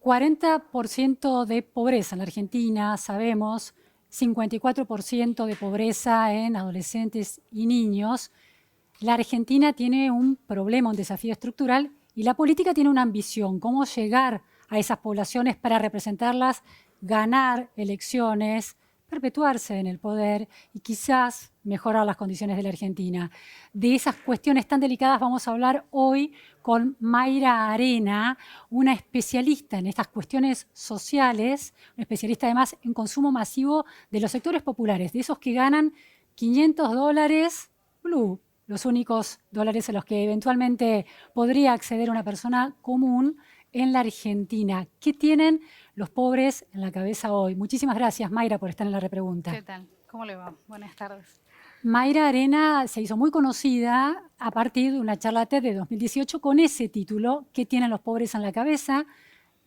40% de pobreza en la Argentina, sabemos, 54% de pobreza en adolescentes y niños. La Argentina tiene un problema, un desafío estructural, y la política tiene una ambición: cómo llegar a esas poblaciones para representarlas, ganar elecciones, perpetuarse en el poder y quizás mejorar las condiciones de la Argentina. De esas cuestiones tan delicadas vamos a hablar hoy con Mayra Arena, una especialista en estas cuestiones sociales, una especialista además en consumo masivo de los sectores populares, de esos que ganan $500 blue, los únicos dólares a los que eventualmente podría acceder una persona común en la Argentina. ¿Qué tienen los pobres en la cabeza hoy? Muchísimas gracias, Mayra, por estar en la repregunta. ¿Qué tal? ¿Cómo le va? Buenas tardes. Mayra Arena se hizo muy conocida a partir de una charla TED de 2018 con ese título: ¿Qué tienen los pobres en la cabeza?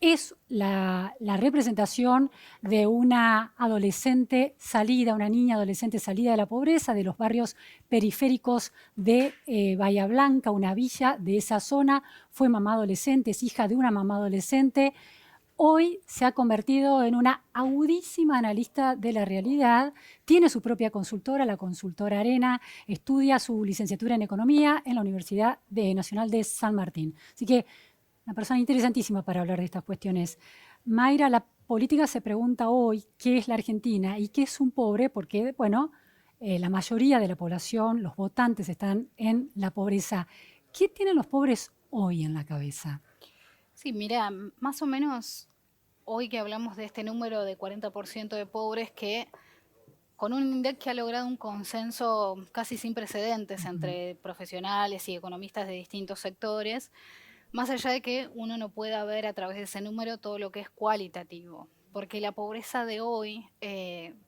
Es la representación de una adolescente salida, una niña adolescente salida de la pobreza, de los barrios periféricos de Bahía Blanca, una villa de esa zona. Fue mamá adolescente, es hija de una mamá adolescente. Hoy se ha convertido en una agudísima analista de la realidad. Tiene su propia consultora, la consultora Arena. Estudia su licenciatura en Economía en la Universidad Nacional de San Martín. Así que una persona interesantísima para hablar de estas cuestiones. Mayra, la política se pregunta hoy qué es la Argentina y qué es un pobre, porque, bueno, la mayoría de la población, los votantes, están en la pobreza. ¿Qué tienen los pobres hoy en la cabeza? Sí, mira, más o menos hoy que hablamos de este número de 40% de pobres que con un INDEC que ha logrado un consenso casi sin precedentes entre profesionales y economistas de distintos sectores, más allá de que uno no pueda ver a través de ese número todo lo que es cualitativo. Porque la pobreza de hoy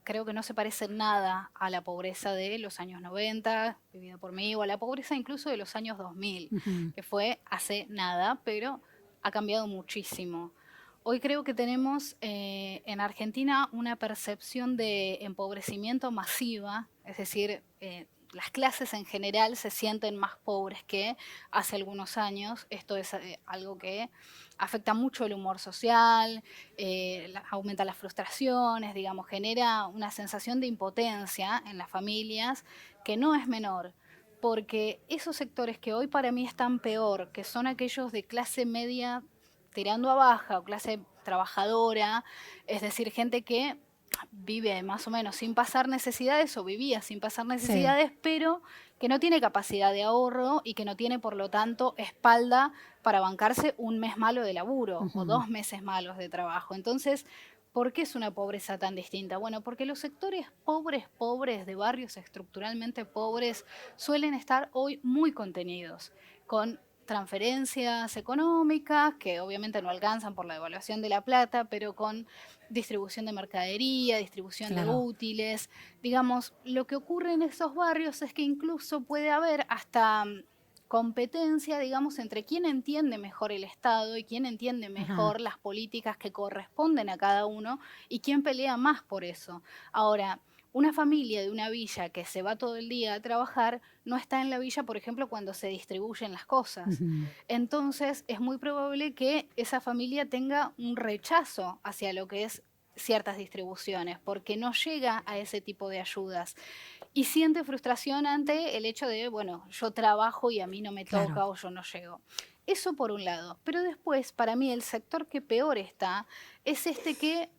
creo que no se parece en nada a la pobreza de los años 90, vivida por mí, o a la pobreza incluso de los años 2000, que fue hace nada, pero ha cambiado muchísimo. Hoy creo que tenemos en Argentina una percepción de empobrecimiento masiva, es decir, las clases en general se sienten más pobres que hace algunos años. Esto es algo que afecta mucho el humor social, aumenta las frustraciones, digamos, genera una sensación de impotencia en las familias que no es menor. Porque esos sectores que hoy para mí están peor, que son aquellos de clase media tirando a baja o clase trabajadora, es decir, gente que vive más o menos sin pasar necesidades o vivía sin pasar necesidades, sí, pero que no tiene capacidad de ahorro y que no tiene, por lo tanto, espalda para bancarse un mes malo de laburo o 2 meses malos de trabajo. Entonces, ¿por qué es una pobreza tan distinta? Bueno, porque los sectores pobres, de barrios estructuralmente pobres, suelen estar hoy muy contenidos, con transferencias económicas que obviamente no alcanzan por la devaluación de la plata, pero con distribución de mercadería, distribución de útiles. Digamos, lo que ocurre en esos barrios es que incluso puede haber hasta competencia, digamos, entre quién entiende mejor el Estado y quién entiende mejor las políticas que corresponden a cada uno y quién pelea más por eso. Ahora, una familia de una villa que se va todo el día a trabajar no está en la villa, por ejemplo, cuando se distribuyen las cosas. Entonces, es muy probable que esa familia tenga un rechazo hacia lo que es ciertas distribuciones, porque no llega a ese tipo de ayudas. Y siente frustración ante el hecho de, bueno, yo trabajo y a mí no me toca o yo no llego. Eso por un lado. Pero después, para mí, el sector que peor está es este que,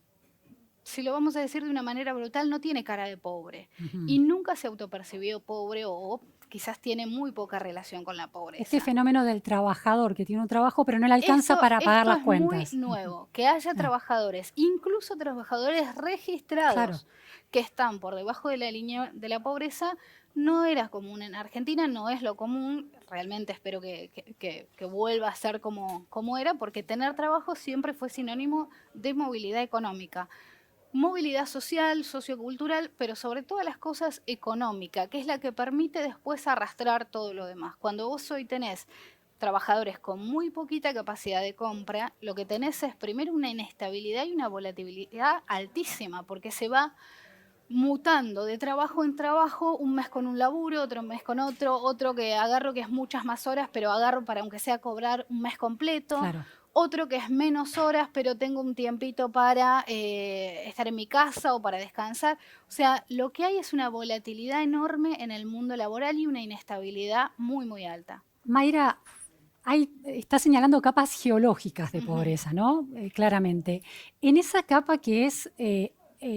si lo vamos a decir de una manera brutal, no tiene cara de pobre. Y nunca se autopercibió pobre o quizás tiene muy poca relación con la pobreza. Este fenómeno del trabajador que tiene un trabajo pero no le alcanza para pagar las cuentas. Esto es muy nuevo, que haya trabajadores, incluso trabajadores registrados, que están por debajo de la línea de la pobreza. No era común en Argentina, no es lo común. Realmente espero que vuelva a ser como era, porque tener trabajo siempre fue sinónimo de movilidad económica. Movilidad social, sociocultural, pero sobre todas las cosas económica, que es la que permite después arrastrar todo lo demás. Cuando vos hoy tenés trabajadores con muy poquita capacidad de compra, lo que tenés es primero una inestabilidad y una volatilidad altísima, porque se va mutando de trabajo en trabajo, un mes con un laburo, otro mes con otro que agarro que es muchas más horas, pero agarro para aunque sea cobrar un mes completo. Otro que es menos horas, pero tengo un tiempito para estar en mi casa o para descansar. O sea, lo que hay es una volatilidad enorme en el mundo laboral y una inestabilidad muy, muy alta. Mayra, está señalando capas geológicas de Ujú. pobreza, ¿no? Claramente. En esa capa que es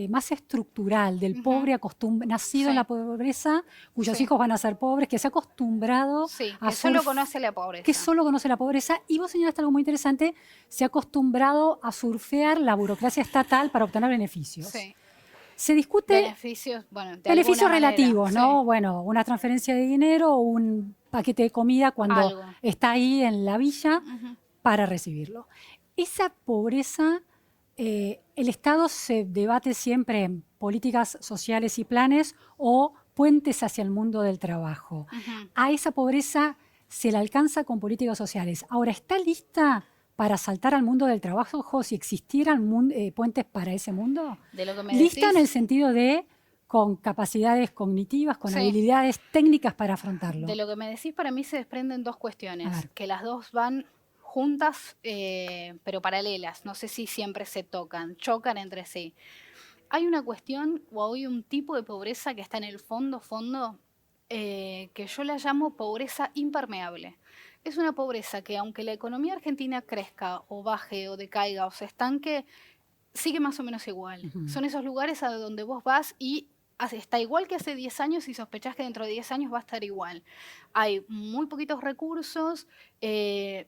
más estructural, del Ujú. pobre nacido en Sí, la pobreza, cuyos sí, hijos van a ser pobres, que se ha acostumbrado sí, a que solo conoce la que pobreza. solo conoce la pobreza, y vos señalaste algo muy interesante, se ha acostumbrado a surfear la burocracia estatal para obtener beneficios. Sí, Se discute beneficios, bueno, de alguna beneficios manera, relativos, sí, ¿no? Bueno, una transferencia de dinero o un paquete de comida cuando algo. está ahí en la villa Ujú. para recibirlo. Esa pobreza, el Estado se debate siempre en políticas sociales y planes o puentes hacia el mundo del trabajo. Ujú. A esa pobreza se la alcanza con políticas sociales. Ahora, ¿está lista para saltar al mundo del trabajo si existieran puentes para ese mundo? De lo que me Lista en el decís, sentido de con capacidades cognitivas, con sí, habilidades técnicas para de afrontarlo. lo que me decís para mí se desprenden dos A cuestiones, ver. que las dos van juntas pero paralelas, no sé si siempre se tocan, chocan entre sí. Hay una cuestión o hay un tipo de pobreza que está en el fondo, que yo la llamo pobreza impermeable. Es una pobreza que aunque la economía argentina crezca o baje o decaiga o se estanque, sigue más o menos igual. Ujú. Son esos lugares a donde vos vas y está igual que hace 10 años y sospechás que dentro de 10 años va a estar igual. Hay muy poquitos recursos, eh,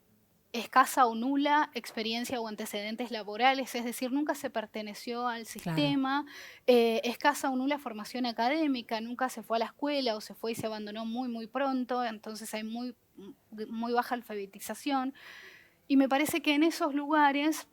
escasa o nula experiencia o antecedentes laborales, es decir, nunca se perteneció al Claro. sistema, escasa o nula formación académica, nunca se fue a la escuela o se fue y se abandonó muy, muy pronto, entonces hay muy baja alfabetización. Y me parece que en esos lugares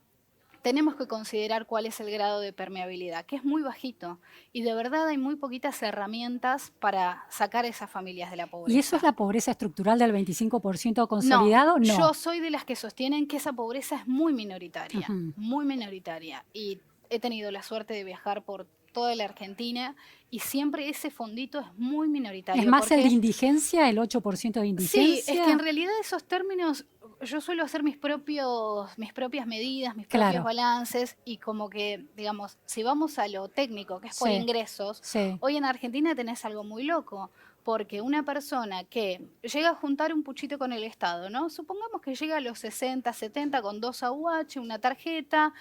tenemos que considerar cuál es el grado de permeabilidad, que es muy bajito. Y de verdad hay muy poquitas herramientas para sacar a esas familias de la ¿Y eso es pobreza. la pobreza estructural del 25% No, consolidado? yo No. soy de las que sostienen que esa pobreza es muy Ujú. minoritaria. Y he tenido la suerte de viajar por toda la Argentina y siempre ese fondito es muy ¿Es minoritario más el de porque indigencia, el 8% de sí, es que en indigencia? realidad esos términos, yo suelo hacer mis propias medidas, mis propios Claro. balances y como que, digamos, si vamos a lo técnico, que es por Sí, ingresos, sí, hoy en Argentina tenés algo muy loco, porque una persona que llega a juntar un puchito con el Estado, ¿no? Supongamos que llega a los 60, 70 con 2 AUH, una tarjeta,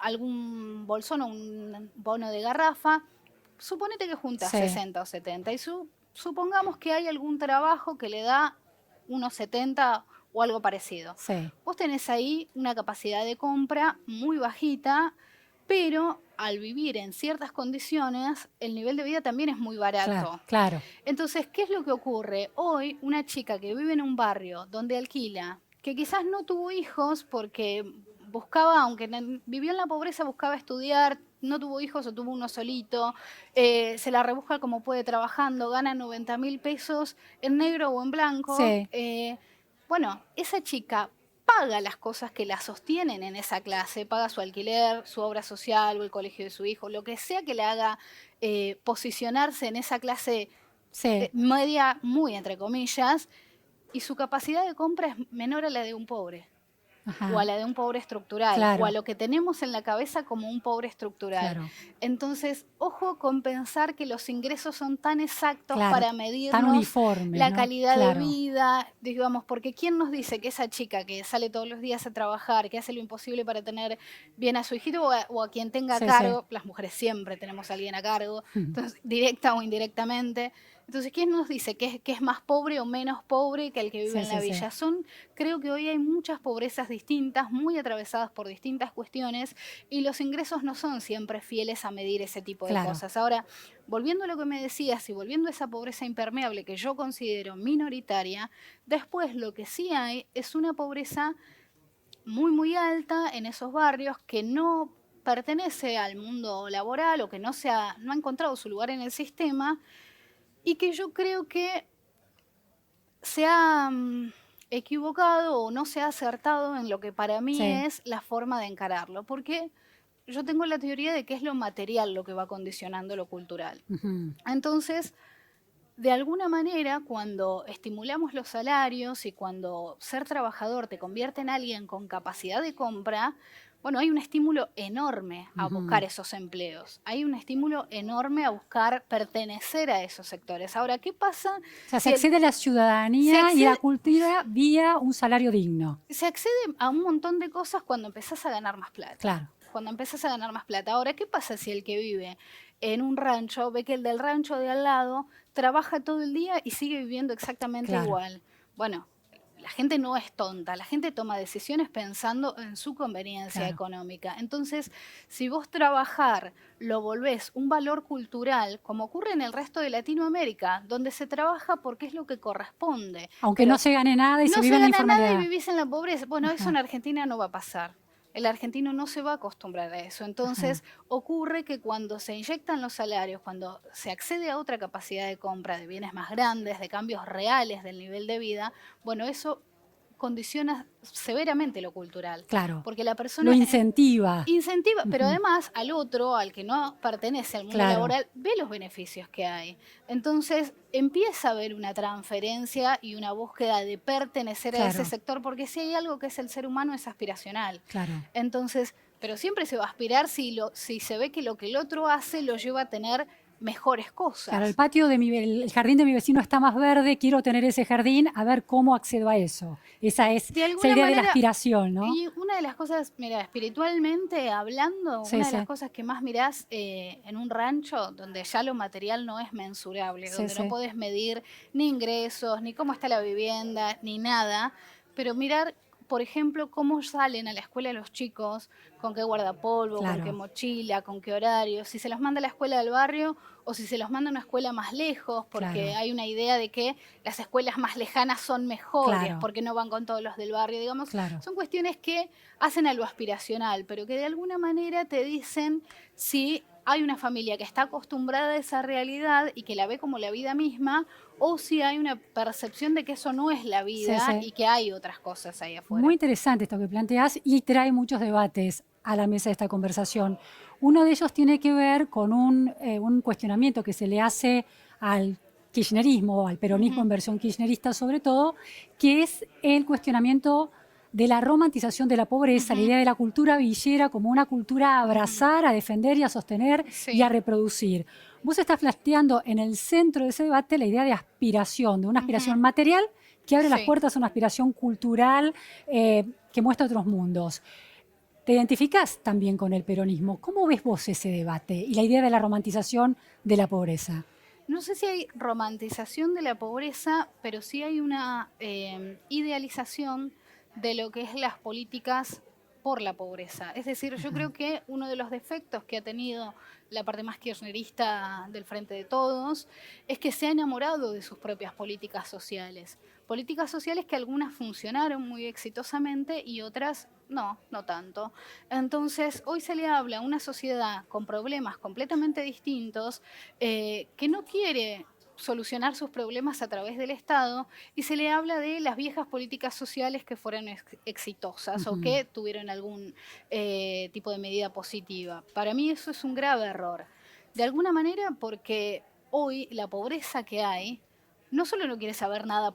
algún bolsón o un bono de garrafa, suponete que junta sí, 60 o 70 y supongamos que hay algún trabajo que le da unos 70 o algo parecido. sí. Vos tenés ahí una capacidad de compra muy bajita, pero al vivir en ciertas condiciones, el nivel de vida también es muy Claro, barato. claro. Entonces, ¿qué es lo que ocurre? Hoy, una chica que vive en un barrio donde alquila, que quizás no tuvo hijos porque buscaba, aunque vivió en la pobreza, buscaba estudiar, no tuvo hijos o tuvo uno solito, se la rebusca como puede trabajando, gana 90.000 pesos en negro o en blanco. Sí, Bueno, esa chica paga las cosas que la sostienen en esa clase, paga su alquiler, su obra social o el colegio de su hijo, lo que sea que le haga posicionarse en esa clase sí. media, muy entre comillas, y su capacidad de compra es menor a la de un pobre, o a Ajá. la de un pobre estructural, o a Claro, lo que tenemos en la cabeza como un pobre estructural. claro, Entonces, ojo con pensar que los ingresos son tan exactos claro. para Tan medirnos uniformes, la ¿no? calidad de Claro. vida, digamos, porque ¿quién nos dice que esa chica que sale todos los días a trabajar, que hace lo imposible para tener bien a su hijito o a quien tenga a Sí, sí. cargo, las mujeres siempre tenemos a alguien a cargo, entonces, directa o indirectamente, entonces, ¿quién nos dice que es más pobre o menos pobre que el que vive Sí, en la sí, sí. villa? Creo que hoy hay muchas pobrezas distintas, muy atravesadas por distintas cuestiones, y los ingresos no son siempre fieles a medir ese tipo de Claro. cosas. Ahora, volviendo a lo que me decías y volviendo a esa pobreza impermeable que yo considero minoritaria, después lo que sí hay es una pobreza muy alta en esos barrios que no pertenece al mundo laboral o que no ha encontrado su lugar en el sistema y que yo creo que se ha equivocado o no se ha acertado en lo que para mí Sí. es la forma de encararlo, porque yo tengo la teoría de que es lo material lo que va condicionando lo cultural. Ujú. Entonces, de alguna manera, cuando estimulamos los salarios y cuando ser trabajador te convierte en alguien con capacidad de compra, bueno, hay un estímulo enorme a buscar esos empleos. Hay un estímulo enorme a buscar pertenecer a esos sectores. Ahora, ¿qué pasa O sea, se si accede a la se ciudadanía y a la accede, cultura vía un salario digno. se accede a un montón de cosas cuando empezás a ganar más plata? Claro, Cuando empezás a ganar más plata. Ahora, ¿qué pasa si el que vive en un rancho ve que el del rancho de al lado trabaja todo el día y sigue viviendo exactamente claro, igual? Bueno, la gente no es tonta, la gente toma decisiones pensando en su conveniencia claro. económica. Entonces, si vos trabajar lo volvés un valor cultural, como ocurre en el resto de Latinoamérica, donde se trabaja porque es lo que corresponde, Aunque no pero se gane nada y se no vive se en la gana nada y informalidad. vivís en la pobreza. Bueno, eso en Ajá, Argentina no va a pasar. El argentino no se va a acostumbrar a eso. ajá. Entonces, ocurre que cuando se inyectan los salarios, cuando se accede a otra capacidad de compra de bienes más grandes, de cambios reales del nivel de vida, bueno, eso condiciona severamente lo cultural. Claro, Porque la lo persona incentiva. incentiva, pero Ujú, además al otro, al que no pertenece al mundo claro, laboral, ve los beneficios que hay. Entonces empieza a haber una transferencia y una búsqueda de pertenecer a ese claro, sector, porque si hay algo que es el ser humano es aspiracional. claro. Entonces, pero siempre se va a aspirar si se ve que lo que el otro hace lo lleva a tener mejores Claro, el cosas. patio de el jardín de mi vecino está más verde, quiero tener ese jardín, a ver cómo accedo a eso. Esa es De esa alguna idea de la manera, aspiración, ¿no? y una de las cosas, mira, espiritualmente hablando, Sí, una de las sí, cosas que más mirás en un rancho, donde ya lo material no es mensurable, sí, donde no sí, podés medir ni ingresos, ni cómo está la vivienda, ni nada, pero mirar, por ejemplo, cómo salen a la escuela los chicos, con qué guardapolvo, con qué claro, mochila, con qué horario, si se los manda a la escuela del barrio o si se los manda a una escuela más lejos, porque claro, hay una idea de que las escuelas más lejanas son mejores, claro, porque no van con todos los del barrio, digamos, claro. son cuestiones que hacen a lo aspiracional, pero que de alguna manera te dicen si hay una familia que está acostumbrada a esa realidad y que la ve como la vida misma, o si hay una percepción de que eso no es la Sí, vida sí. y que hay otras cosas ahí Muy afuera. interesante esto que planteas y trae muchos debates a la mesa de esta conversación. Uno de ellos tiene que ver con un cuestionamiento que se le hace al kirchnerismo, al peronismo Ujú, en versión kirchnerista sobre todo, que es el cuestionamiento de la romantización de la pobreza, la ujú, idea de la cultura villera como una cultura a ujú. abrazar, a defender y a sostener y a Sí. reproducir. Vos estás planteando en el centro de ese debate la idea de aspiración, de una Ujú, aspiración material que abre las sí. puertas a una aspiración cultural que muestra otros mundos. ¿Te identificás también con el peronismo? ¿Cómo ves vos ese debate y la idea de la romantización de la pobreza? No sé si hay romantización de la pobreza, pero sí hay una idealización de lo que es las políticas por la pobreza. Es decir, yo creo que uno de los defectos que ha tenido la parte más kirchnerista del Frente de Todos es que se ha enamorado de sus propias políticas sociales. Políticas sociales que algunas funcionaron muy exitosamente y otras no, no tanto. Entonces, hoy se le habla a una sociedad con problemas completamente distintos que no quiere solucionar sus problemas a través del Estado y se le habla de las viejas políticas sociales que fueron exitosas o Ujú. que tuvieron algún tipo de medida positiva. Para mí eso es un grave error. De alguna manera porque hoy la pobreza que hay no solo no quiere saber nada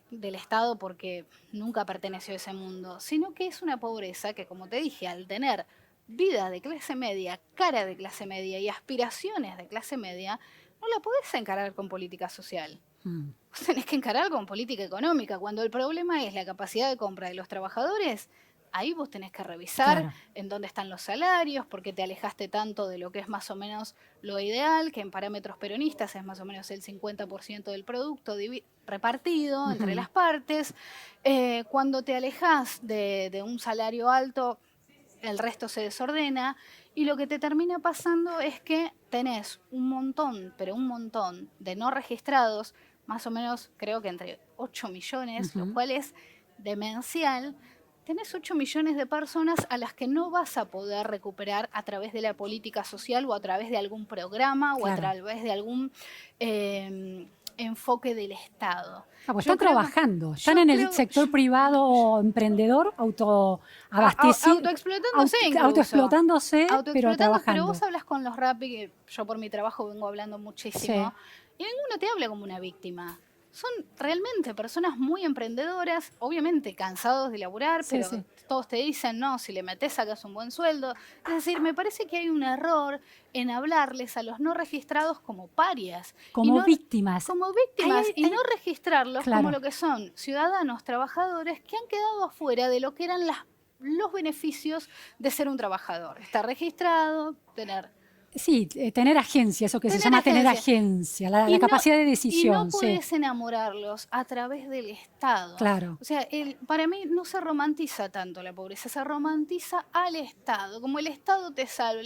del Estado porque nunca perteneció a ese mundo, sino que es una pobreza que, como te dije, al tener vida de clase media, cara de clase media y aspiraciones de clase media, no la podés encarar con política social. Mm. Vos tenés que encarar con política económica. Cuando el problema es la capacidad de compra de los trabajadores, ahí vos tenés que revisar Claro. en dónde están los salarios, por qué te alejaste tanto de lo que es más o menos lo ideal, que en parámetros peronistas es más o menos el 50% del producto repartido entre Ujú. las partes. Cuando te alejas de un salario alto, el resto se desordena y lo que te termina pasando es que tenés un montón, pero un montón de no registrados, más o menos creo que entre 8 millones, lo Ujú. cual es demencial. Tenés 8 millones de personas a las que no vas a poder recuperar a través de la política social o a través de algún programa o a Claro. través de algún enfoque del Estado. Ah, pues Yo están creo, trabajando, están yo en el creo, sector privado emprendedor, autoabastecido, autoexplotándose incluso. autoexplotándose, pero Autoexplotando, pero vos trabajando. hablas con los Rappi, que yo por mi trabajo vengo hablando muchísimo, Sí. y ninguno te habla como una víctima. Son realmente personas muy emprendedoras, obviamente cansados de laburar, Sí, pero sí. todos te dicen, no, si le metes sacas un buen sueldo. Es decir, me parece que hay un error en hablarles a los no registrados como parias y Como no víctimas. como víctimas y no registrarlos como Claro. lo que son ciudadanos, trabajadores que han quedado afuera de lo que eran los beneficios de ser un trabajador. Estar registrado, Sí, tener agencia, eso que se tener llama tener agencia. agencia, la, Y la no, capacidad de y no decisión, sí, podés enamorarlos a través del Estado. claro. O sea, para mí no se romantiza tanto la pobreza, se romantiza al Estado, como el Estado te salva.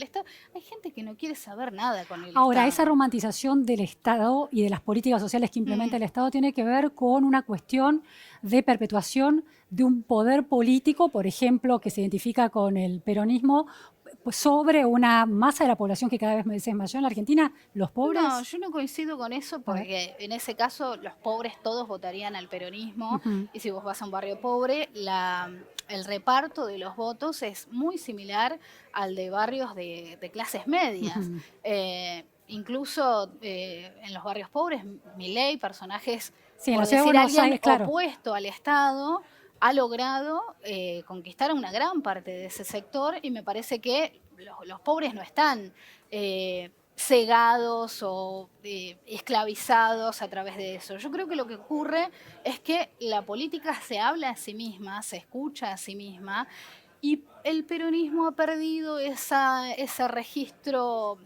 Hay gente que no quiere saber nada con el Ahora, esa Estado. romantización del Estado y de las políticas sociales que implementa Mm, el Estado tiene que ver con una cuestión de perpetuación de un poder político, por ejemplo, que se identifica con el peronismo, pues, sobre una masa de la población que cada vez es mayor en la Argentina, los No, pobres. yo no coincido con eso A ver. porque en ese caso los pobres todos votarían al peronismo Ujú, y si vos vas a un barrio pobre, el reparto de los votos es muy similar al de barrios de clases medias. ujú. Incluso en los barrios pobres, Milei, personajes, Sí, en por la ciudad de decir Buenos alguien Aires, claro, opuesto al Estado, ha logrado conquistar a una gran parte de ese sector y me parece que los pobres no están cegados o esclavizados a través de eso. Yo creo que lo que ocurre es que la política se habla a sí misma, se escucha a sí misma y el peronismo ha perdido ese registro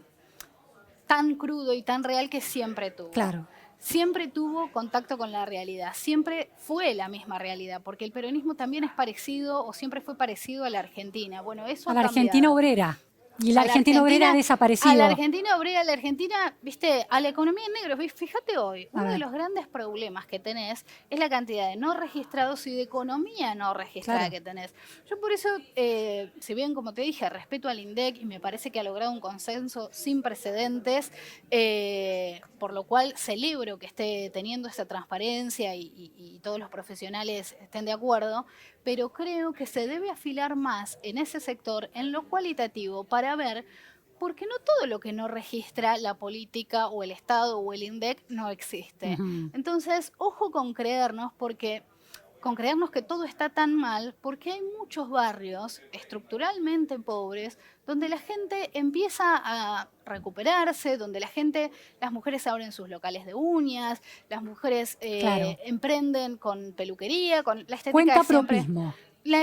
tan crudo y tan real que siempre tuvo. claro. Siempre tuvo contacto con la realidad, siempre fue la misma realidad, porque el peronismo también es parecido o siempre fue parecido a la Argentina. Bueno, eso A ha la Argentina cambiado. obrera. Y la Argentina obrera ha A la desaparecido. Argentina obrera, a la Argentina, viste, a la economía en negro. Fíjate hoy, A uno de ver, los grandes problemas que tenés es la cantidad de no registrados y de economía no registrada claro. que tenés. Yo por eso, si bien como te dije, respeto al INDEC y me parece que ha logrado un consenso sin precedentes, por lo cual celebro que esté teniendo esa transparencia y todos los profesionales estén de acuerdo, pero creo que se debe afilar más en ese sector, en lo cualitativo, para ver, porque no todo lo que no registra la política o el Estado o el INDEC no existe. Ujú. Entonces, ojo con creernos que todo está tan mal, porque hay muchos barrios estructuralmente pobres donde la gente empieza a recuperarse, donde las mujeres abren sus locales de uñas, las mujeres Claro. emprenden con peluquería, con la estética Cuenta es siempre propismo.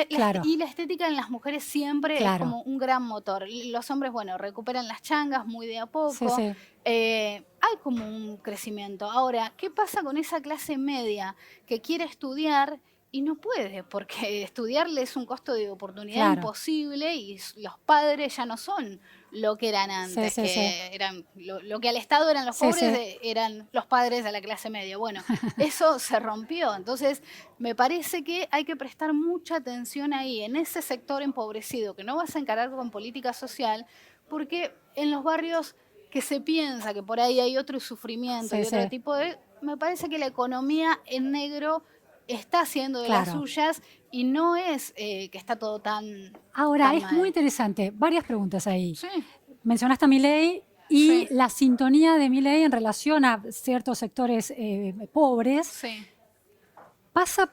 Claro, y la estética en las mujeres siempre es claro. como un gran motor. Los hombres, bueno, recuperan las changas muy de a Sí, poco. sí. Hay como un crecimiento. Ahora, ¿qué pasa con esa clase media que quiere estudiar y no puede? Porque estudiarle es un costo de oportunidad Claro. imposible y los padres ya no son lo que eran Sí, antes, sí, sí. que eran lo que al Estado eran los Sí, pobres, sí. eran los padres de la clase media. Bueno, eso se rompió. Entonces, me parece que hay que prestar mucha atención ahí, en ese sector empobrecido, que no vas a encarar con política social, porque en los barrios que se piensa que por ahí hay otro sufrimiento Sí, y otro sí. tipo de... Me parece que la economía en negro está haciendo de las Claro. suyas y no es que está todo Ahora, tan es muy mal. interesante. Varias preguntas ahí. Sí, Mencionaste a Milei y sí, la sintonía de Milei en relación a ciertos sectores pobres. sí. Pasa,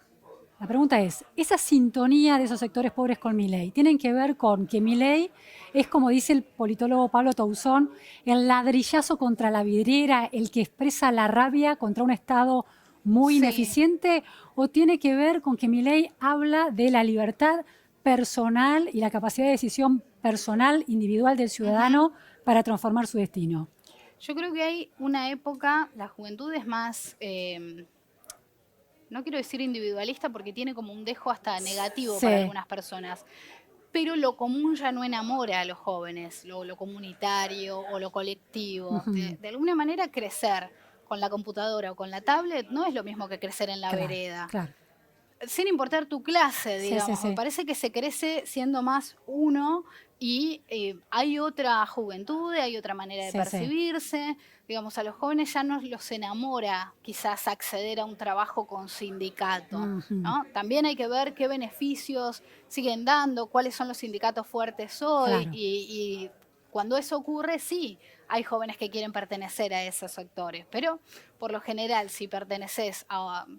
la pregunta es, ¿esa sintonía de esos sectores pobres con Milei tienen que ver con que Milei es, como dice el politólogo Pablo Toussaint, el ladrillazo contra la vidriera, el que expresa la rabia contra un Estado muy Sí. ineficiente, o tiene que ver con que Milei habla de la libertad personal y la capacidad de decisión personal, individual del Ujú. ciudadano para transformar su destino? Yo creo que hay una época, la juventud es más, no quiero decir individualista porque tiene como un dejo hasta negativo para Sí. algunas personas, pero lo común ya no enamora a los jóvenes, lo comunitario o lo colectivo. Ujú. De alguna manera crecer con la computadora o con la tablet no es lo mismo que crecer en la Claro, vereda. claro. Sin importar tu clase, Sí, sí, digamos, me sí. parece que se crece siendo más uno y hay otra juventud, hay otra manera de Sí, sí. percibirse. Digamos, a los jóvenes ya no los enamora quizás acceder a un trabajo con sindicato, Ujú. ¿no? También hay que ver qué beneficios siguen dando, cuáles son los sindicatos fuertes hoy Claro. y cuando eso ocurre, sí, hay jóvenes que quieren pertenecer a esos sectores, pero por lo general, si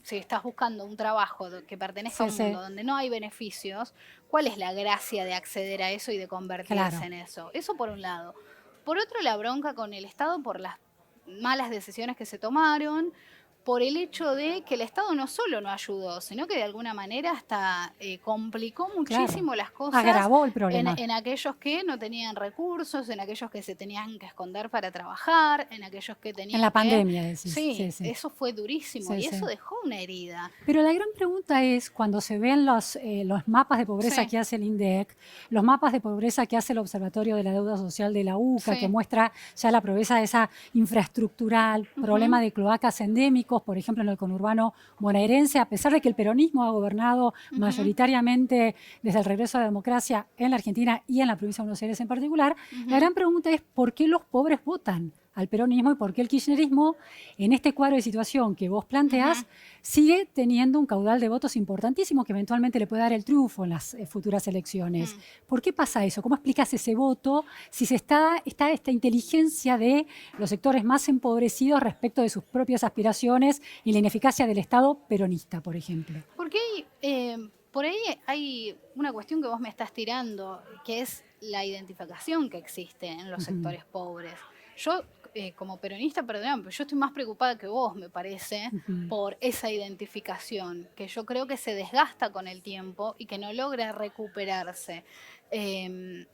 si estás buscando un trabajo que pertenezca a Sí, un sí, mundo donde no hay beneficios, ¿cuál es la gracia de acceder a eso y de convertirse claro. en eso? Eso por un lado. Por otro, la bronca con el Estado por las malas decisiones que se tomaron, por el hecho de que el Estado no solo no ayudó, sino que de alguna manera hasta complicó Claro, muchísimo las cosas agravó el problema. en aquellos que no tenían recursos, en aquellos que se tenían que esconder para trabajar, en aquellos que En tenían la que... pandemia, decís. Sí, Sí, sí, eso fue durísimo sí, y eso sí. dejó una herida. Pero la gran pregunta es, cuando se ven los mapas de pobreza Sí, que hace el INDEC, los mapas de pobreza que hace el Observatorio de la Deuda Social de la UCA, que sí. muestra ya la pobreza de esa infraestructural, Ujú, problema de cloacas endémicos, por ejemplo, en el conurbano bonaerense, a pesar de que el peronismo ha gobernado ujú, mayoritariamente desde el regreso a la democracia en la Argentina y en la provincia de Buenos Aires en particular, la ujú, gran pregunta es ¿por qué los pobres votan al peronismo y por qué el kirchnerismo, en este cuadro de situación que vos ujú. planteás, sigue teniendo un caudal de votos importantísimo que eventualmente le puede dar el triunfo en las futuras elecciones? Mm. ¿Por qué pasa eso? ¿Cómo explicas ese voto si está esta inteligencia de los sectores más empobrecidos respecto de sus propias aspiraciones y la ineficacia del Estado peronista, por ejemplo? Porque por ahí hay una cuestión que vos me estás tirando, que es la identificación que existe en los Ujú, sectores pobres. Yo, como peronista, perdón, pero yo estoy más preocupada que vos, me parece, ujú. por esa identificación, que yo creo que se desgasta con el tiempo y que no logra recuperarse. Em,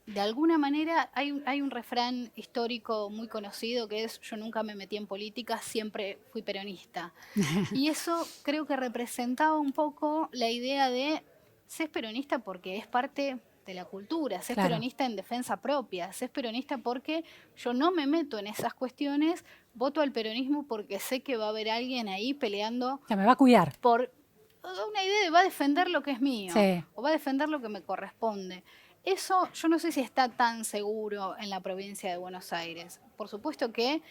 de alguna manera hay un refrán histórico muy conocido que es: yo nunca me metí en política, siempre fui peronista. Y eso creo que representaba un poco la idea de ser peronista porque es parte de la cultura, ser Claro, peronista en defensa propia, ser peronista porque yo no me meto en esas cuestiones, voto al peronismo porque sé que va a haber alguien ahí peleando que me va a cuidar. por una idea de va a defender lo que es mío Sí. o va a defender lo que me corresponde. Eso yo no sé si está tan seguro en la provincia de Buenos Aires. Por supuesto que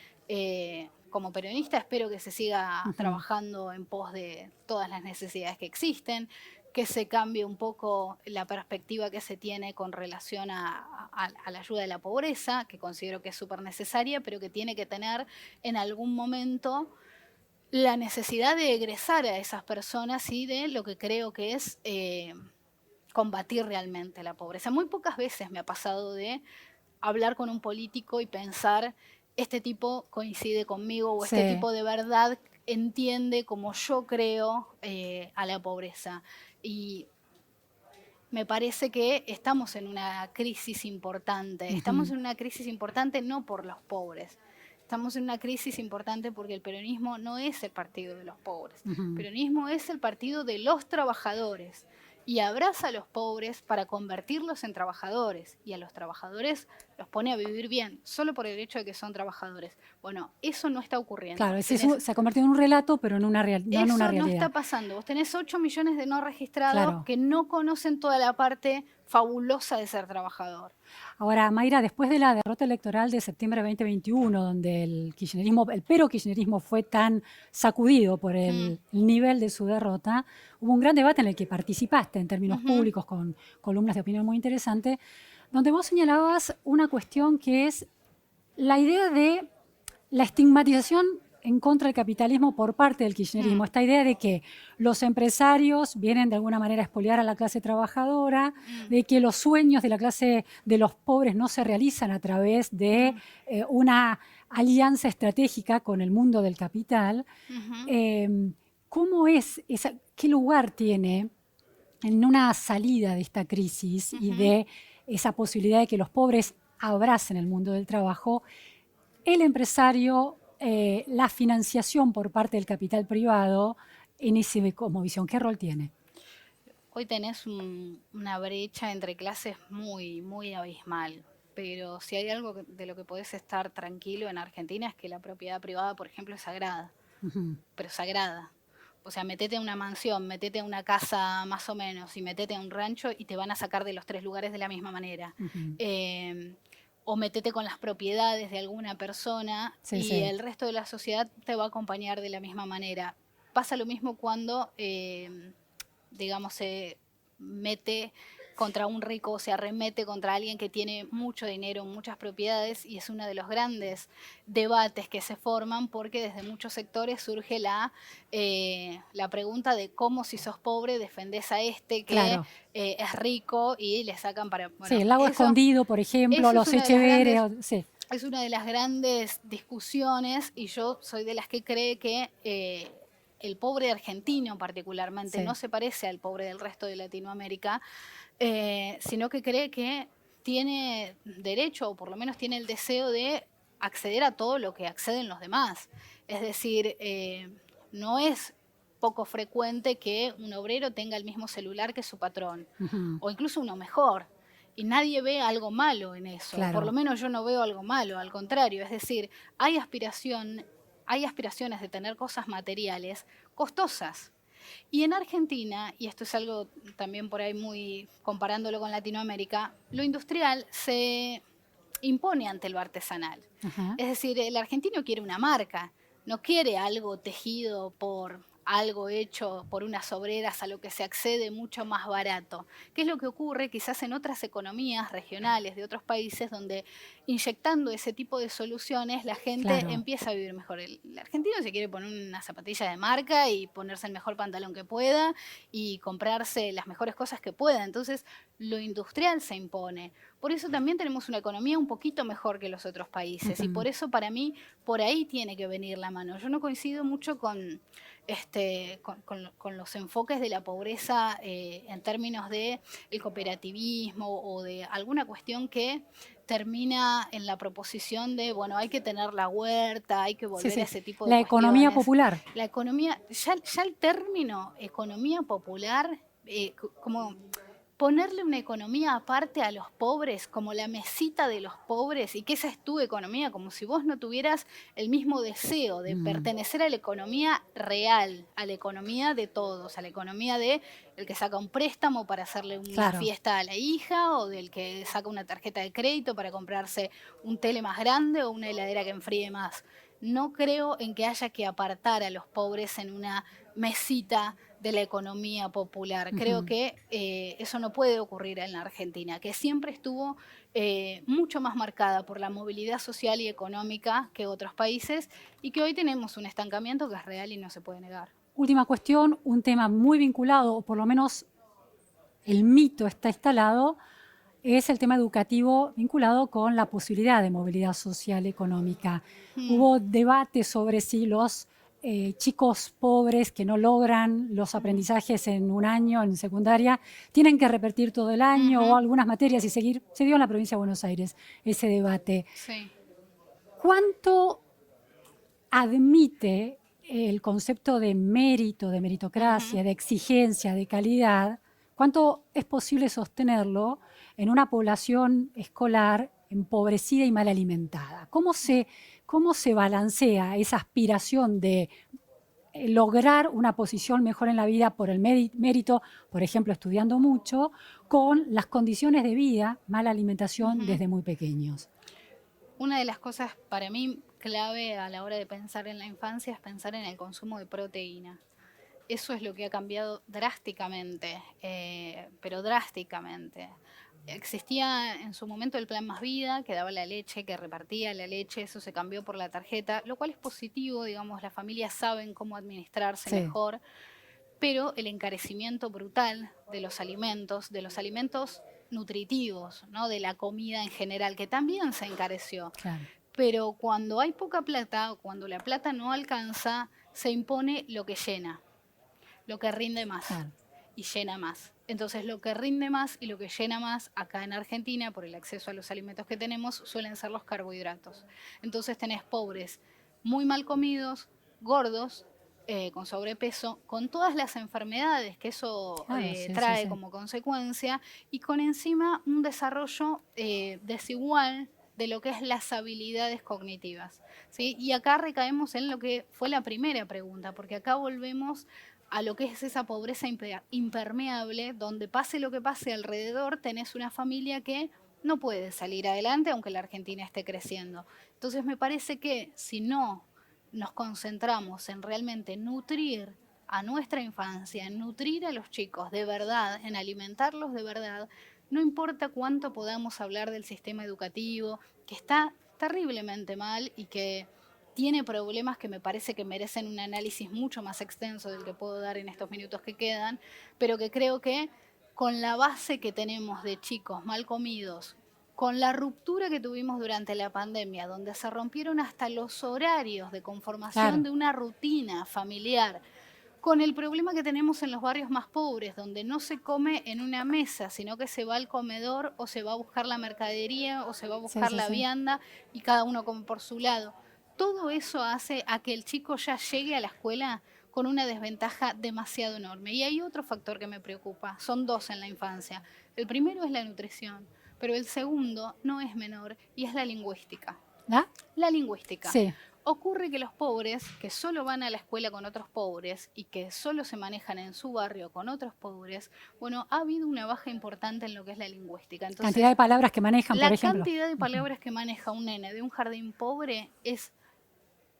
como peronista espero que se siga Ujú. trabajando en pos de todas las necesidades que existen, que se cambie un poco la perspectiva que se tiene con relación a la ayuda de la pobreza, que considero que es súper necesaria, pero que tiene que tener en algún momento la necesidad de egresar a esas personas y de lo que creo que es combatir realmente la pobreza. Muy pocas veces me ha pasado de hablar con un político y pensar, este tipo coincide conmigo o este Sí. tipo de verdad entiende como yo creo a la pobreza. Y me parece que estamos en una crisis importante. Estamos Ujú, en una crisis importante no por los pobres. Estamos en una crisis importante porque el peronismo no es el partido de los pobres. El ujú. peronismo es el partido de los trabajadores y abraza a los pobres para convertirlos en trabajadores y a los trabajadores los pone a vivir bien solo por el hecho de que son trabajadores. Bueno, eso no está ocurriendo. Claro, se ha convertido en un relato, pero no en una Eso no está realidad. pasando. Vos tenés 8 millones de no registrados Claro. que no conocen toda la parte fabulosa de ser trabajador. Ahora, Mayra, después de la derrota electoral de septiembre de 2021, donde el kirchnerismo, el pero-kirchnerismo fue tan sacudido por Mm, el nivel de su derrota, hubo un gran debate en el que participaste en términos ujú, públicos con columnas de opinión muy interesantes, donde vos señalabas una cuestión que es la idea de la estigmatización en contra del capitalismo por parte del mm, kirchnerismo, esta idea de que los empresarios vienen de alguna manera a expoliar a la clase trabajadora, mm, de que los sueños de la clase de los pobres no se realizan a través de mm, una alianza estratégica con el mundo del capital. ujú, Eh, ¿Cómo es esa, qué lugar tiene en una salida de esta crisis y ujú. de esa posibilidad de que los pobres abracen el mundo del trabajo, el empresario, la financiación por parte del capital privado en ese cosmovisión? ¿Qué rol tiene? Hoy tenés una brecha entre clases muy, muy abismal. Pero si hay algo de lo que podés estar tranquilo en Argentina es que la propiedad privada, por ejemplo, es sagrada. Ujú, Pero sagrada. O sea, metete en una mansión, metete en una casa más o menos y metete en un rancho y te van a sacar de los tres lugares de la misma manera. ujú. Eh, o metete con las propiedades de alguna persona Sí, y sí. el resto de la sociedad te va a acompañar de la misma manera. Pasa lo mismo cuando, digamos, se mete contra un rico, se arremete contra alguien que tiene mucho dinero, muchas propiedades, y es uno de los grandes debates que se forman porque desde muchos sectores surge la pregunta de cómo si sos pobre defendés a este que Claro. es rico y le sacan para... Sí, Bueno, el lago escondido, por ejemplo, eso es los una de las Echeveres, grandes... sí. Es una de las grandes discusiones y yo soy de las que cree que el pobre argentino particularmente Sí. no se parece al pobre del resto de Latinoamérica, sino que cree que tiene derecho o por lo menos tiene el deseo de acceder a todo lo que acceden los demás. Es decir, no es poco frecuente que un obrero tenga el mismo celular que su patrón Ujú. o incluso uno mejor. Y nadie ve algo malo en eso, por lo Claro. menos yo no veo algo malo, al contrario, es decir, hay aspiraciones de tener cosas materiales costosas. Y en Argentina, y esto es algo también por ahí muy comparándolo con Latinoamérica, lo industrial se impone ante lo artesanal. Ajá. Es decir, el argentino quiere una marca, no quiere algo tejido por algo hecho por unas obreras a lo que se accede mucho más barato. ¿Qué es lo que ocurre quizás en otras economías regionales de otros países donde inyectando ese tipo de soluciones la gente Claro. empieza a vivir mejor? El argentino se quiere poner una zapatilla de marca y ponerse el mejor pantalón que pueda y comprarse las mejores cosas que pueda. Entonces lo industrial se impone. Por eso también tenemos una economía un poquito mejor que los otros países y Ujú. por eso para mí por ahí tiene que venir la mano. Yo no coincido mucho con los enfoques de la pobreza en términos de el cooperativismo o de alguna cuestión que termina en la proposición de, bueno, hay que tener la huerta, hay que Sí, volver a sí. ese tipo de La economía cuestiones. popular. La economía, ya el término economía popular, como ponerle una economía aparte a los pobres, como la mesita de los pobres, y que esa es tu economía, como si vos no tuvieras el mismo deseo de Mm. pertenecer a la economía real, a la economía de todos, a la economía de el que saca un préstamo para hacerle una Claro. fiesta a la hija, o del que saca una tarjeta de crédito para comprarse un tele más grande o una heladera que enfríe más. No creo en que haya que apartar a los pobres en una mesita de la economía popular. Creo Ujú. que eso no puede ocurrir en la Argentina, que siempre estuvo mucho más marcada por la movilidad social y económica que otros países y que hoy tenemos un estancamiento que es real y no se puede negar. Última cuestión, un tema muy vinculado, o por lo menos el mito está instalado, es el tema educativo vinculado con la posibilidad de movilidad social económica. Mm, Hubo debate sobre si los chicos pobres que no logran los mm, aprendizajes en un año en secundaria tienen que repetir todo el año o ujú, algunas materias y seguir. Se dio en la provincia de Buenos Aires ese debate. sí. ¿Cuánto admite el concepto de mérito, de Ujú. meritocracia, de exigencia, de calidad? ¿Cuánto es posible sostenerlo en una población escolar empobrecida y mal alimentada? Cómo se balancea esa aspiración de lograr una posición mejor en la vida por el mérito, por ejemplo, estudiando mucho, con las condiciones de vida, mala alimentación Ujú. desde muy pequeños? Una de las cosas para mí clave a la hora de pensar en la infancia es pensar en el consumo de proteína. Eso es lo que ha cambiado drásticamente, pero drásticamente. Existía en su momento el plan Más Vida, que daba la leche, que repartía la leche, eso se cambió por la tarjeta, lo cual es positivo, digamos, las familias saben cómo administrarse Sí, mejor, pero el encarecimiento brutal de los alimentos nutritivos, ¿no? De la comida en general, que también se encareció. claro, Pero cuando hay poca plata, o cuando la plata no alcanza, se impone lo que llena, lo que rinde más claro. y llena más. Entonces lo que rinde más y lo que llena más acá en Argentina, por el acceso a los alimentos que tenemos, suelen ser los carbohidratos. Entonces tenés pobres muy mal comidos, gordos, con sobrepeso, con todas las enfermedades que eso Claro, sí, sí, trae sí. como consecuencia y con encima un desarrollo desigual de lo que es las habilidades cognitivas. ¿Sí? Y acá recaemos en lo que fue la primera pregunta, porque acá volvemos a lo que es esa pobreza impermeable, donde pase lo que pase alrededor, tenés una familia que no puede salir adelante aunque la Argentina esté creciendo. Entonces me parece que si no nos concentramos en realmente nutrir a nuestra infancia, en nutrir a los chicos de verdad, en alimentarlos de verdad, no importa cuánto podamos hablar del sistema educativo, que está terriblemente mal y que tiene problemas que me parece que merecen un análisis mucho más extenso del que puedo dar en estos minutos que quedan, pero que creo que con la base que tenemos de chicos mal comidos, con la ruptura que tuvimos durante la pandemia, donde se rompieron hasta los horarios de conformación Claro. de una rutina familiar, con el problema que tenemos en los barrios más pobres, donde no se come en una mesa, sino que se va al comedor o se va a buscar la mercadería o se va a Sí, buscar sí, la sí. vianda y cada uno come por su lado. Todo eso hace a que el chico ya llegue a la escuela con una desventaja demasiado enorme. Y hay otro factor que me preocupa, son dos en la infancia. El primero es la nutrición, pero el segundo no es menor y es la lingüística. ¿La? La lingüística. Sí. Ocurre que los pobres, que solo van a la escuela con otros pobres y que solo se manejan en su barrio con otros pobres, bueno, ha habido una baja importante en lo que es la lingüística. Entonces, Cantidad de palabras que manejan, por la ejemplo. cantidad de palabras que maneja un nene de un jardín pobre es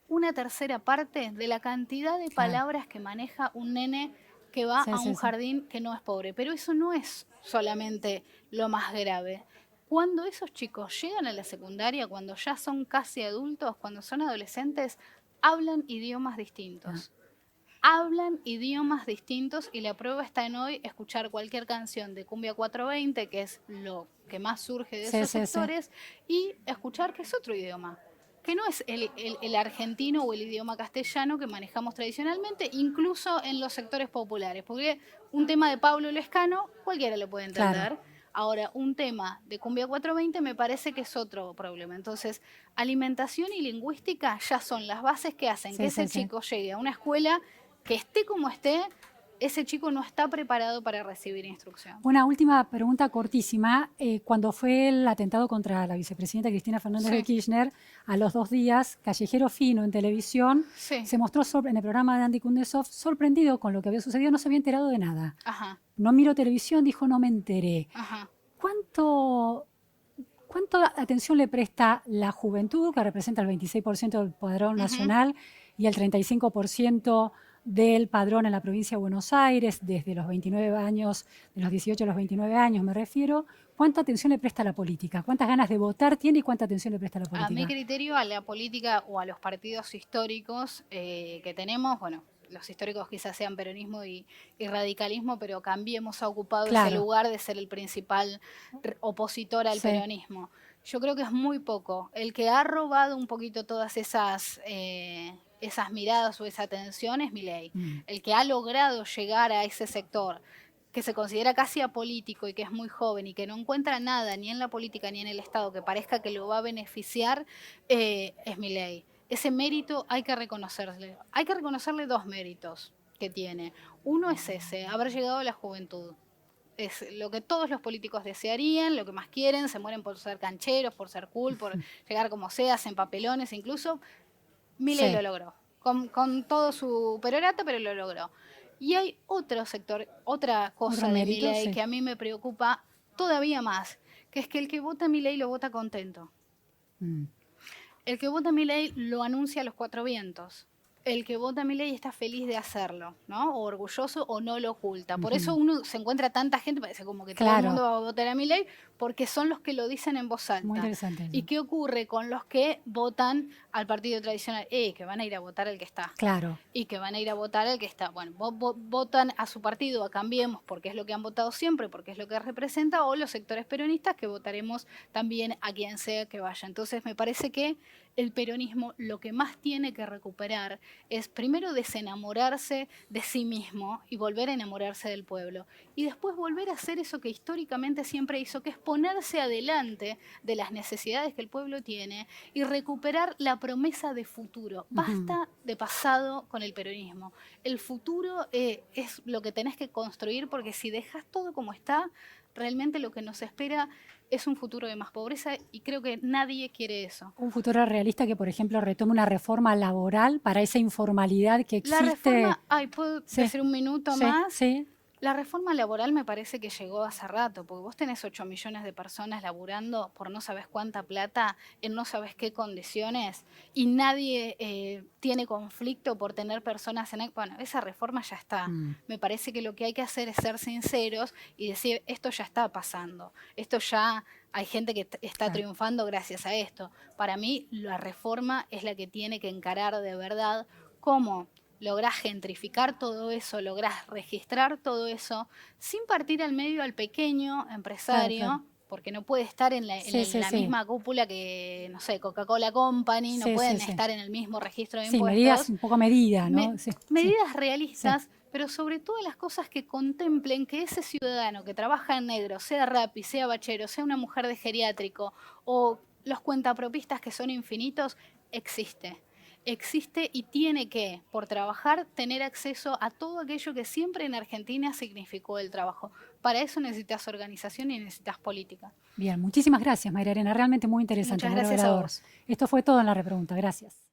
una tercera parte de la cantidad de Claro. palabras que maneja un nene que va Sí, a sí, un sí. jardín que no es pobre. Pero eso no es solamente lo más grave. Cuando esos chicos llegan a la secundaria, cuando ya son casi adultos, cuando son adolescentes, hablan idiomas distintos. Hablan idiomas distintos y la prueba está en hoy escuchar cualquier canción de Cumbia 420, que es lo que más surge de Sí, esos sí, sí. sectores, y escuchar que es otro idioma, que no es el argentino o el idioma castellano que manejamos tradicionalmente, incluso en los sectores populares, porque un tema de Pablo Lescano cualquiera lo puede entender. Claro. Ahora, un tema de Cumbia 420 me parece que es otro problema. Entonces, alimentación y lingüística ya son las bases que hacen que Sí, ese sí, sí. chico llegue a una escuela que esté como esté, ese chico no está preparado para recibir instrucción. Una última pregunta cortísima. Cuando fue el atentado contra la vicepresidenta Cristina Fernández Sí. de Kirchner, a los 2 días, Callejero Fino en televisión Sí. se mostró en el programa de Andy Kundesov sorprendido con lo que había sucedido, no se había enterado de nada. Ajá, No miro televisión, dijo, no me enteré. ajá. ¿Cuánta atención le presta la juventud, que representa el 26% del padrón nacional y el 35% del padrón en la provincia de Buenos Aires, desde los 29 años, de los 18 a los 29 años me refiero? ¿Cuánta atención le presta a la política? ¿Cuántas ganas de votar tiene y cuánta atención le presta a la A mi política? criterio, a la política o a los partidos históricos que tenemos, bueno, los históricos quizás sean peronismo y radicalismo, pero Cambiemos ha ocupado ese Claro. lugar de ser el principal opositor al Sí. peronismo. Yo creo que es muy poco. El que ha robado un poquito todas esas miradas o esa atención es Milei. El que ha logrado llegar a ese sector que se considera casi apolítico y que es muy joven y que no encuentra nada ni en la política ni en el Estado que parezca que lo va a beneficiar, es Milei. Ese mérito hay que reconocerle. Hay que reconocerle dos méritos que tiene. Uno es ese, haber llegado a la juventud. Es lo que todos los políticos desearían, lo que más quieren, se mueren por ser cancheros, por ser cool, por llegar como sea, hacen papelones, incluso Milei Sí. lo logró, con todo su perorata, pero lo logró. Y hay otro sector, otra cosa Otro de mérito, Milei sí. que a mí me preocupa todavía más, que es que el que vota a Milei lo vota contento. Mm. El que vota a Milei lo anuncia a los cuatro vientos. El que vota a Milei está feliz de hacerlo, ¿no? O orgulloso o no lo oculta. Por eso uno se encuentra tanta gente, parece como que todo el Claro. mundo va a votar a Milei, porque son los que lo dicen en voz alta. Muy interesante eso. ¿Y qué ocurre con los que votan al partido tradicional? Que van a ir a votar al que está. Claro. Y que van a ir a votar al que está. Bueno, votan a su partido, a Cambiemos, porque es lo que han votado siempre, porque es lo que representa, o los sectores peronistas que votaremos también a quien sea que vaya. Entonces me parece que el peronismo lo que más tiene que recuperar es primero desenamorarse de sí mismo y volver a enamorarse del pueblo. Y después volver a hacer eso que históricamente siempre hizo, que es ponerse adelante de las necesidades que el pueblo tiene y recuperar la promesa de futuro. Basta de pasado con el peronismo. El futuro es lo que tenés que construir, porque si dejas todo como está, realmente lo que nos espera es un futuro de más pobreza y creo que nadie quiere eso. Un futuro realista que, por ejemplo, retome una reforma laboral para esa informalidad que existe. La reforma, ¿puedo Sí. decir un minuto Sí, más? sí. La reforma laboral me parece que llegó hace rato, porque vos tenés 8 millones de personas laburando por no sabés cuánta plata, en no sabés qué condiciones, y nadie tiene conflicto por tener personas en... Bueno, esa reforma ya está. Mm, Me parece que lo que hay que hacer es ser sinceros y decir, esto ya está pasando, esto ya... Hay gente que está claro. triunfando gracias a esto. Para mí, la reforma es la que tiene que encarar de verdad cómo lográs gentrificar todo eso, lográs registrar todo eso, sin partir al medio al pequeño Claro, claro. empresario, porque no puede estar en Sí, sí, la sí. misma cúpula que, no sé, Coca-Cola Company, no Sí, sí, pueden sí. estar en el mismo registro de Sí, medidas, impuestos. un poco medidas, ¿no? Sí, sí, Medidas sí. realistas, pero sobre todo las cosas que contemplen que ese ciudadano que trabaja en negro, sea Rappi, sea bachero, sea una mujer de geriátrico o los cuentapropistas que son infinitos, existe. Existe y tiene que, por trabajar, tener acceso a todo aquello que siempre en Argentina significó el trabajo. Para eso necesitas organización y necesitas política. Bien, muchísimas gracias, Mayra Arena. Realmente muy interesante, Muchas muy gracias a revelador. vos. Esto fue todo en la repregunta. Gracias.